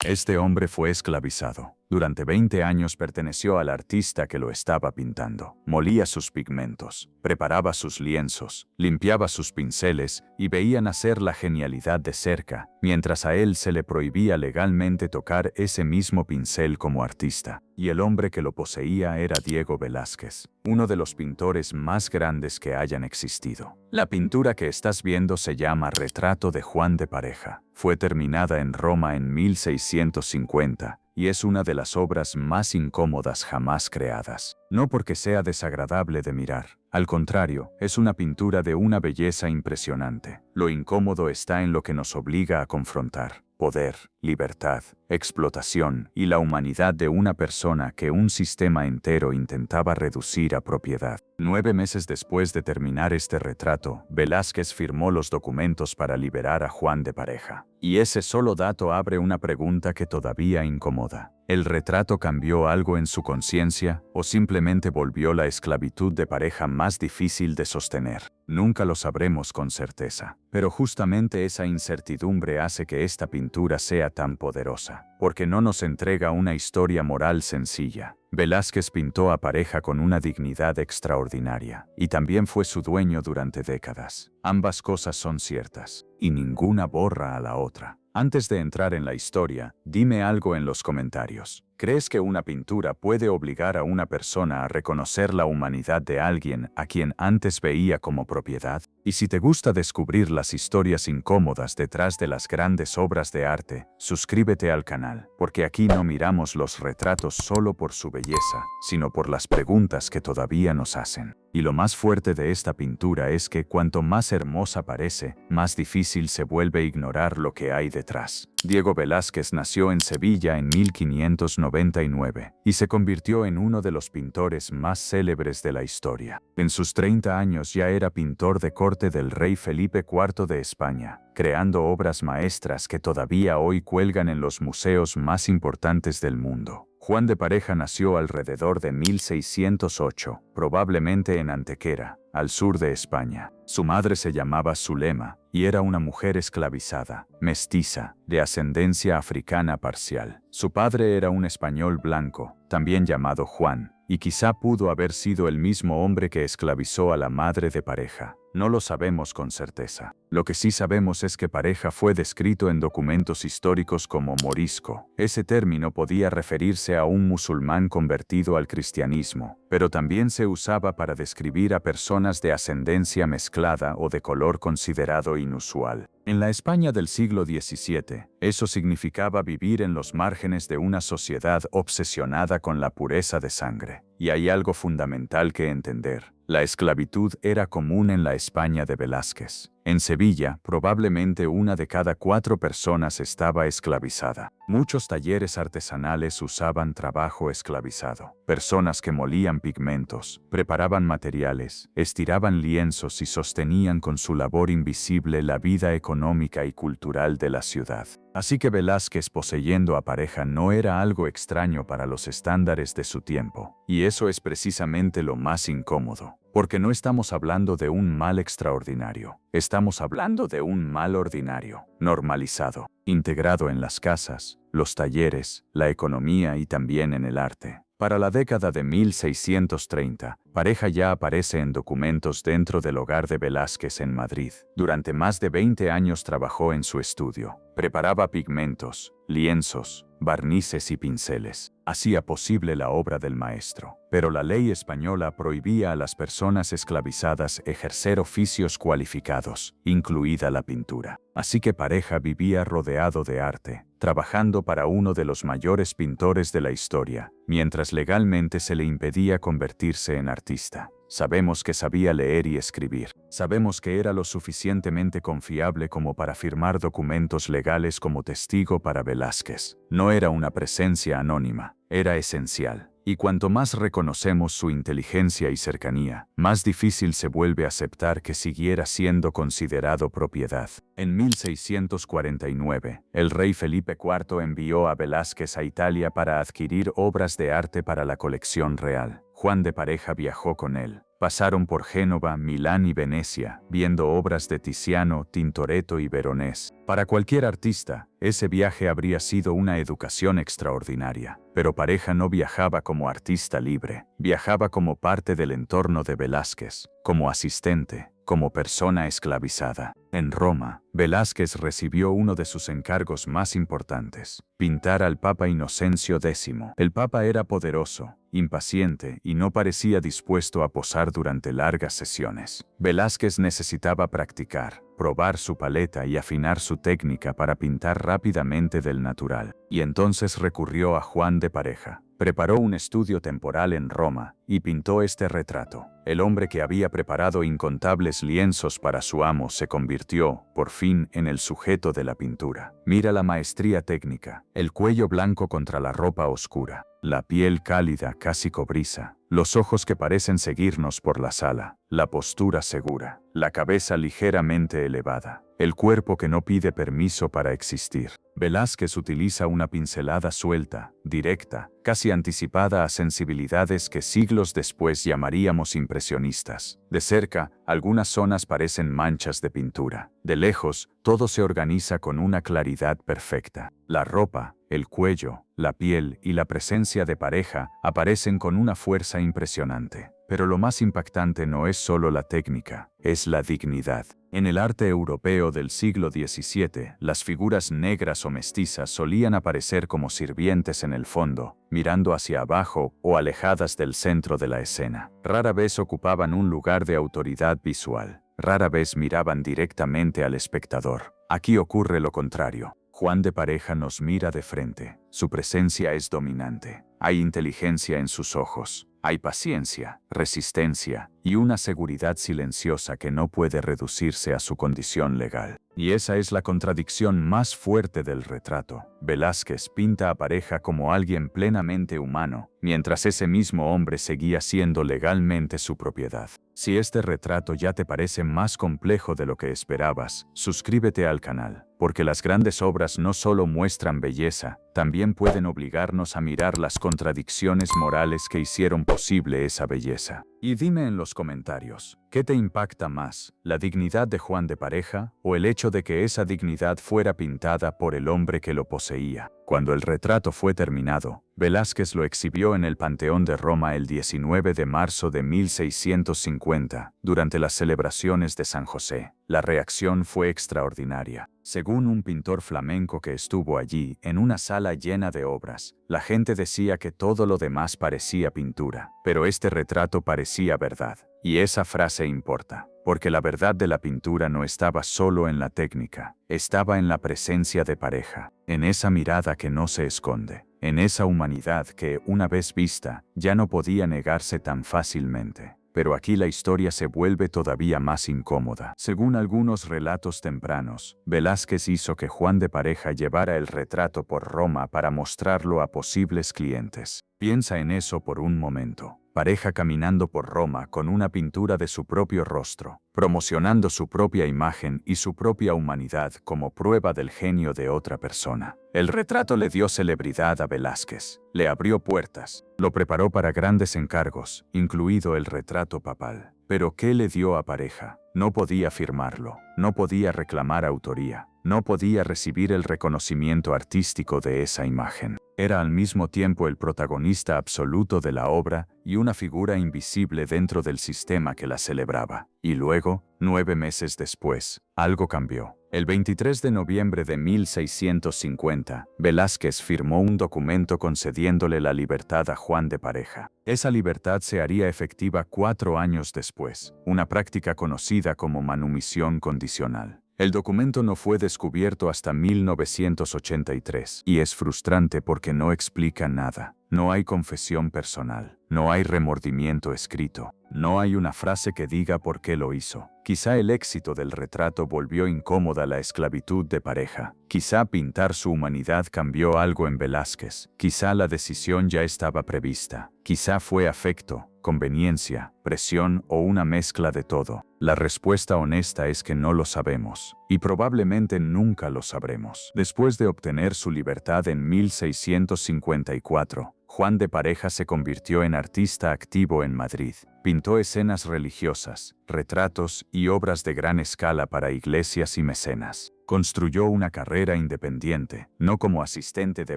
Este hombre fue esclavizado. Durante 20 años perteneció al artista que lo estaba pintando. Molía sus pigmentos, preparaba sus lienzos, limpiaba sus pinceles y veía nacer la genialidad de cerca, mientras a él se le prohibía legalmente tocar ese mismo pincel como artista. Y el hombre que lo poseía era Diego Velázquez, uno de los pintores más grandes que hayan existido. La pintura que estás viendo se llama Retrato de Juan de Pareja. Fue terminada en Roma en 1650 y es una de las obras más incómodas jamás creadas. No porque sea desagradable de mirar. Al contrario, es una pintura de una belleza impresionante. Lo incómodo está en lo que nos obliga a confrontar: poder, libertad, explotación y la humanidad de una persona que un sistema entero intentaba reducir a propiedad. 9 meses después de terminar este retrato, Velázquez firmó los documentos para liberar a Juan de Pareja. Y ese solo dato abre una pregunta que todavía incomoda. ¿El retrato cambió algo en su conciencia o simplemente volvió la esclavitud de Pareja más difícil de sostener? Nunca lo sabremos con certeza. Pero justamente esa incertidumbre hace que esta pintura sea tan poderosa, porque no nos entrega una historia moral sencilla. Velázquez pintó a Pareja con una dignidad extraordinaria, y también fue su dueño durante décadas. Ambas cosas son ciertas, y ninguna borra a la otra. Antes de entrar en la historia, dime algo en los comentarios. ¿Crees que una pintura puede obligar a una persona a reconocer la humanidad de alguien a quien antes veía como propiedad? Y si te gusta descubrir las historias incómodas detrás de las grandes obras de arte, suscríbete al canal, porque aquí no miramos los retratos solo por su belleza, sino por las preguntas que todavía nos hacen. Y lo más fuerte de esta pintura es que cuanto más hermosa parece, más difícil se vuelve ignorar lo que hay detrás. Diego Velázquez nació en Sevilla en 1599 y se convirtió en uno de los pintores más célebres de la historia. En sus 30 años ya era pintor de corte del rey Felipe IV de España, creando obras maestras que todavía hoy cuelgan en los museos más importantes del mundo. Juan de Pareja nació alrededor de 1608, probablemente en Antequera, al sur de España. Su madre se llamaba Zulema y era una mujer esclavizada, mestiza, de ascendencia africana parcial. Su padre era un español blanco, también llamado Juan, y quizá pudo haber sido el mismo hombre que esclavizó a la madre de Pareja. No lo sabemos con certeza. Lo que sí sabemos es que Pareja fue descrito en documentos históricos como morisco. Ese término podía referirse a un musulmán convertido al cristianismo, pero también se usaba para describir a personas de ascendencia mezclada o de color considerado inusual. En la España del siglo XVII, eso significaba vivir en los márgenes de una sociedad obsesionada con la pureza de sangre. Y hay algo fundamental que entender. La esclavitud era común en la España de Velázquez. En Sevilla, probablemente 1 de cada 4 personas estaba esclavizada. Muchos talleres artesanales usaban trabajo esclavizado. Personas que molían pigmentos, preparaban materiales, estiraban lienzos y sostenían con su labor invisible la vida económica y cultural de la ciudad. Así que Velázquez poseyendo a Pareja no era algo extraño para los estándares de su tiempo. Y eso es precisamente lo más incómodo. Porque no estamos hablando de un mal extraordinario. Estamos hablando de un mal ordinario, normalizado, integrado en las casas, los talleres, la economía y también en el arte. Para la década de 1630, Pareja ya aparece en documentos dentro del hogar de Velázquez en Madrid. Durante más de 20 años trabajó en su estudio. Preparaba pigmentos, lienzos, barnices y pinceles. Hacía posible la obra del maestro. Pero la ley española prohibía a las personas esclavizadas ejercer oficios cualificados, incluida la pintura. Así que Pareja vivía rodeado de arte, trabajando para uno de los mayores pintores de la historia, mientras legalmente se le impedía convertirse en artista. Sabemos que sabía leer y escribir. Sabemos que era lo suficientemente confiable como para firmar documentos legales como testigo para Velázquez. No era una presencia anónima, era esencial. Y cuanto más reconocemos su inteligencia y cercanía, más difícil se vuelve aceptar que siguiera siendo considerado propiedad. En 1649, el rey Felipe IV envió a Velázquez a Italia para adquirir obras de arte para la colección real. Juan de Pareja viajó con él. Pasaron por Génova, Milán y Venecia, viendo obras de Tiziano, Tintoretto y Veronés. Para cualquier artista, ese viaje habría sido una educación extraordinaria. Pero Pareja no viajaba como artista libre, viajaba como parte del entorno de Velázquez, como asistente, como persona esclavizada. En Roma, Velázquez recibió uno de sus encargos más importantes: pintar al Papa Inocencio X. El Papa era poderoso, impaciente y no parecía dispuesto a posar durante largas sesiones. Velázquez necesitaba practicar, probar su paleta y afinar su técnica para pintar rápidamente del natural. Y entonces recurrió a Juan de Pareja. Preparó un estudio temporal en Roma y pintó este retrato. El hombre que había preparado incontables lienzos para su amo se convirtió, por fin, en el sujeto de la pintura. Mira la maestría técnica, el cuello blanco contra la ropa oscura, la piel cálida, casi cobriza, los ojos que parecen seguirnos por la sala, la postura segura, la cabeza ligeramente elevada, el cuerpo que no pide permiso para existir. Velázquez utiliza una pincelada suelta, directa, casi anticipada a sensibilidades que siglos después llamaríamos impresionistas. De cerca, algunas zonas parecen manchas de pintura. De lejos, todo se organiza con una claridad perfecta. La ropa, el cuello, la piel y la presencia de Pareja aparecen con una fuerza impresionante. Pero lo más impactante no es solo la técnica, es la dignidad. En el arte europeo del siglo XVII, las figuras negras o mestizas solían aparecer como sirvientes en el fondo, mirando hacia abajo o alejadas del centro de la escena. Rara vez ocupaban un lugar de autoridad visual. Rara vez miraban directamente al espectador. Aquí ocurre lo contrario. Juan de Pareja nos mira de frente. Su presencia es dominante. Hay inteligencia en sus ojos. Hay paciencia, resistencia y una seguridad silenciosa que no puede reducirse a su condición legal. Y esa es la contradicción más fuerte del retrato. Velázquez pinta a Pareja como alguien plenamente humano, mientras ese mismo hombre seguía siendo legalmente su propiedad. Si este retrato ya te parece más complejo de lo que esperabas, suscríbete al canal, porque las grandes obras no solo muestran belleza, también pueden obligarnos a mirar las contradicciones morales que hicieron posible esa belleza. Y dime en los comentarios, ¿qué te impacta más, la dignidad de Juan de Pareja o el hecho de que esa dignidad fuera pintada por el hombre que lo poseía? Cuando el retrato fue terminado, Velázquez lo exhibió en el Panteón de Roma el 19 de marzo de 1650, durante las celebraciones de San José. La reacción fue extraordinaria. Según un pintor flamenco que estuvo allí, en una sala llena de obras, la gente decía que todo lo demás parecía pintura, pero este retrato parecía verdad. Y esa frase importa, porque la verdad de la pintura no estaba solo en la técnica, estaba en la presencia de Pareja, en esa mirada que no se esconde, en esa humanidad que, una vez vista, ya no podía negarse tan fácilmente. Pero aquí la historia se vuelve todavía más incómoda. Según algunos relatos tempranos, Velázquez hizo que Juan de Pareja llevara el retrato por Roma para mostrarlo a posibles clientes. Piensa en eso por un momento. Pareja caminando por Roma con una pintura de su propio rostro, promocionando su propia imagen y su propia humanidad como prueba del genio de otra persona. El retrato le dio celebridad a Velázquez, le abrió puertas, lo preparó para grandes encargos, incluido el retrato papal. Pero ¿qué le dio a Pareja? No podía firmarlo, no podía reclamar autoría, no podía recibir el reconocimiento artístico de esa imagen. Era al mismo tiempo el protagonista absoluto de la obra y una figura invisible dentro del sistema que la celebraba. Y luego, 9 meses después, algo cambió. El 23 de noviembre de 1650, Velázquez firmó un documento concediéndole la libertad a Juan de Pareja. Esa libertad se haría efectiva 4 años después, una práctica conocida como manumisión condicional. El documento no fue descubierto hasta 1983 y es frustrante porque no explica nada. No hay confesión personal, no hay remordimiento escrito, no hay una frase que diga por qué lo hizo. Quizá el éxito del retrato volvió incómoda la esclavitud de Pareja. Quizá pintar su humanidad cambió algo en Velázquez. Quizá la decisión ya estaba prevista. Quizá fue afecto, conveniencia, presión o una mezcla de todo. La respuesta honesta es que no lo sabemos, y probablemente nunca lo sabremos. Después de obtener su libertad en 1654, Juan de Pareja se convirtió en artista activo en Madrid. Pintó escenas religiosas, retratos y obras de gran escala para iglesias y mecenas. Construyó una carrera independiente, no como asistente de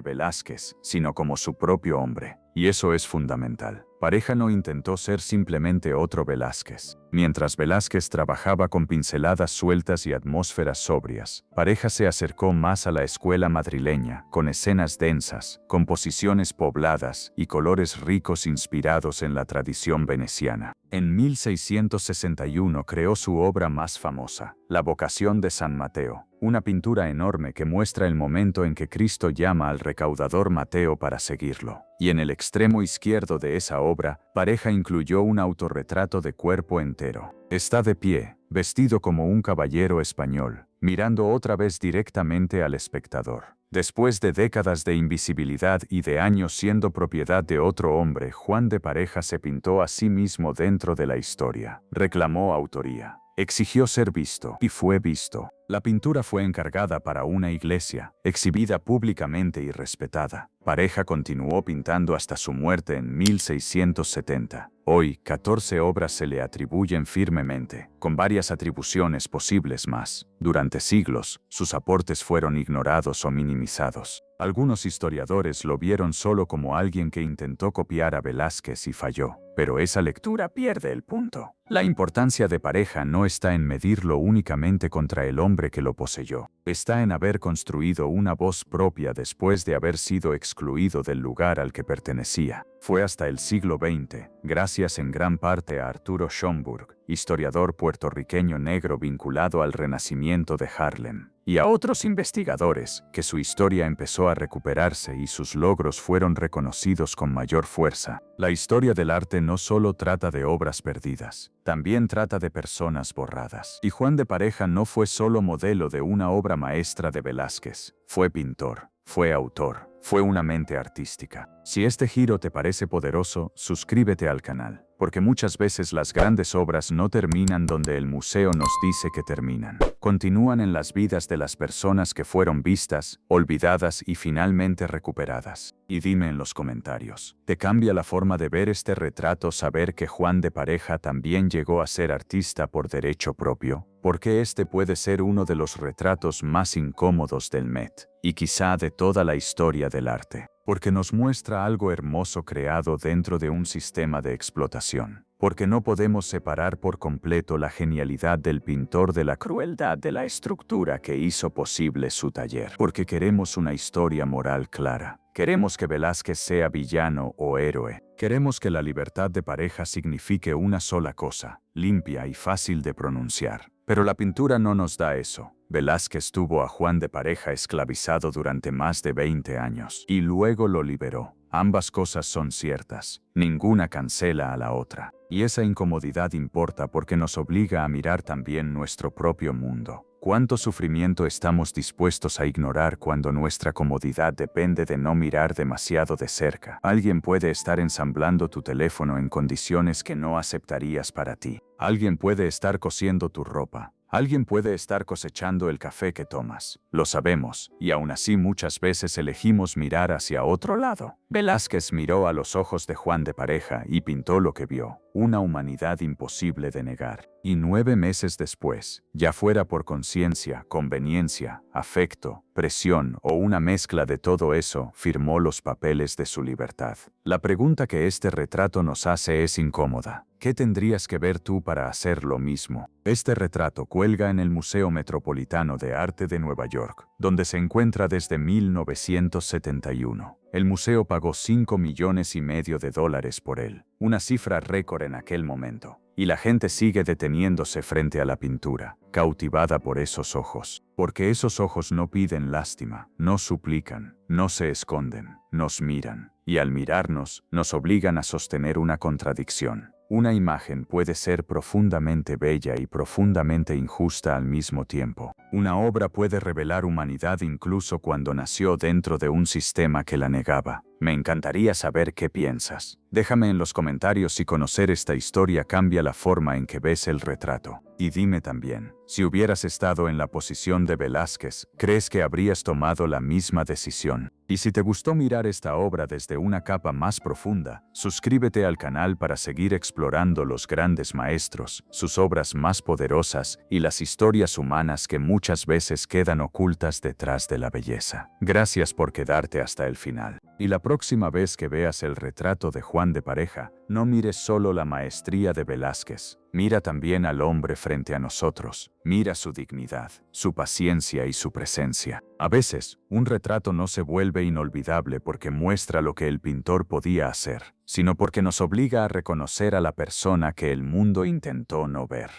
Velázquez, sino como su propio hombre. Y eso es fundamental. Pareja no intentó ser simplemente otro Velázquez. Mientras Velázquez trabajaba con pinceladas sueltas y atmósferas sobrias, Pareja se acercó más a la escuela madrileña, con escenas densas, composiciones pobladas y colores ricos inspirados en la tradición veneciana. En 1661 creó su obra más famosa, La Vocación de San Mateo, una pintura enorme que muestra el momento en que Cristo llama al recaudador Mateo para seguirlo. Y en el extremo izquierdo de esa obra, Pareja incluyó un autorretrato de cuerpo entero. Está de pie, vestido como un caballero español, mirando otra vez directamente al espectador. Después de décadas de invisibilidad y de años siendo propiedad de otro hombre, Juan de Pareja se pintó a sí mismo dentro de la historia. Reclamó autoría. Exigió ser visto, y fue visto. La pintura fue encargada para una iglesia, exhibida públicamente y respetada. Pareja continuó pintando hasta su muerte en 1670. Hoy, 14 obras se le atribuyen firmemente, con varias atribuciones posibles más. Durante siglos, sus aportes fueron ignorados o minimizados. Algunos historiadores lo vieron solo como alguien que intentó copiar a Velázquez y falló. Pero esa lectura pierde el punto. La importancia de Pareja no está en medirlo únicamente contra el hombre que lo poseyó. Está en haber construido una voz propia después de haber sido excluido del lugar al que pertenecía. Fue hasta el siglo XX, gracias en gran parte a Arturo Schomburg, historiador puertorriqueño negro vinculado al Renacimiento de Harlem, y a otros investigadores, que su historia empezó a recuperarse y sus logros fueron reconocidos con mayor fuerza. La historia del arte no solo trata de obras perdidas, también trata de personas borradas. Y Juan de Pareja no fue solo modelo de una obra maestra de Velázquez, fue pintor, fue autor, fue una mente artística. Si este giro te parece poderoso, suscríbete al canal, porque muchas veces las grandes obras no terminan donde el museo nos dice que terminan. Continúan en las vidas de las personas que fueron vistas, olvidadas y finalmente recuperadas. Y dime en los comentarios, ¿te cambia la forma de ver este retrato saber que Juan de Pareja también llegó a ser artista por derecho propio? Porque este puede ser uno de los retratos más incómodos del Met, y quizá de toda la historia del arte. Porque nos muestra algo hermoso creado dentro de un sistema de explotación. Porque no podemos separar por completo la genialidad del pintor de la crueldad de la estructura que hizo posible su taller. Porque queremos una historia moral clara. Queremos que Velázquez sea villano o héroe. Queremos que la libertad de Pareja signifique una sola cosa, limpia y fácil de pronunciar. Pero la pintura no nos da eso. Velázquez tuvo a Juan de Pareja esclavizado durante más de 20 años y luego lo liberó. Ambas cosas son ciertas. Ninguna cancela a la otra. Y esa incomodidad importa porque nos obliga a mirar también nuestro propio mundo. ¿Cuánto sufrimiento estamos dispuestos a ignorar cuando nuestra comodidad depende de no mirar demasiado de cerca? Alguien puede estar ensamblando tu teléfono en condiciones que no aceptarías para ti. Alguien puede estar cosiendo tu ropa. Alguien puede estar cosechando el café que tomas. Lo sabemos, y aún así muchas veces elegimos mirar hacia otro lado. Velázquez miró a los ojos de Juan de Pareja y pintó lo que vio, una humanidad imposible de negar. Y 9 meses después, ya fuera por conciencia, conveniencia, afecto, presión o una mezcla de todo eso, firmó los papeles de su libertad. La pregunta que este retrato nos hace es incómoda. ¿Qué tendrías que ver tú para hacer lo mismo? Este retrato cuelga en el Museo Metropolitano de Arte de Nueva York, donde se encuentra desde 1971. El museo pagó $5,5 millones por él, una cifra récord en aquel momento. Y la gente sigue deteniéndose frente a la pintura, cautivada por esos ojos. Porque esos ojos no piden lástima, no suplican, no se esconden, nos miran. Y al mirarnos, nos obligan a sostener una contradicción. Una imagen puede ser profundamente bella y profundamente injusta al mismo tiempo. Una obra puede revelar humanidad incluso cuando nació dentro de un sistema que la negaba. Me encantaría saber qué piensas. Déjame en los comentarios si conocer esta historia cambia la forma en que ves el retrato. Y dime también, si hubieras estado en la posición de Velázquez, ¿crees que habrías tomado la misma decisión? Y si te gustó mirar esta obra desde una capa más profunda, suscríbete al canal para seguir explorando los grandes maestros, sus obras más poderosas y las historias humanas que muchas veces quedan ocultas detrás de la belleza. Gracias por quedarte hasta el final. Y la próxima vez que veas el retrato de Juan de Pareja, no mires solo la maestría de Velázquez. Mira también al hombre frente a nosotros. Mira su dignidad, su paciencia y su presencia. A veces, un retrato no se vuelve inolvidable porque muestra lo que el pintor podía hacer, sino porque nos obliga a reconocer a la persona que el mundo intentó no ver.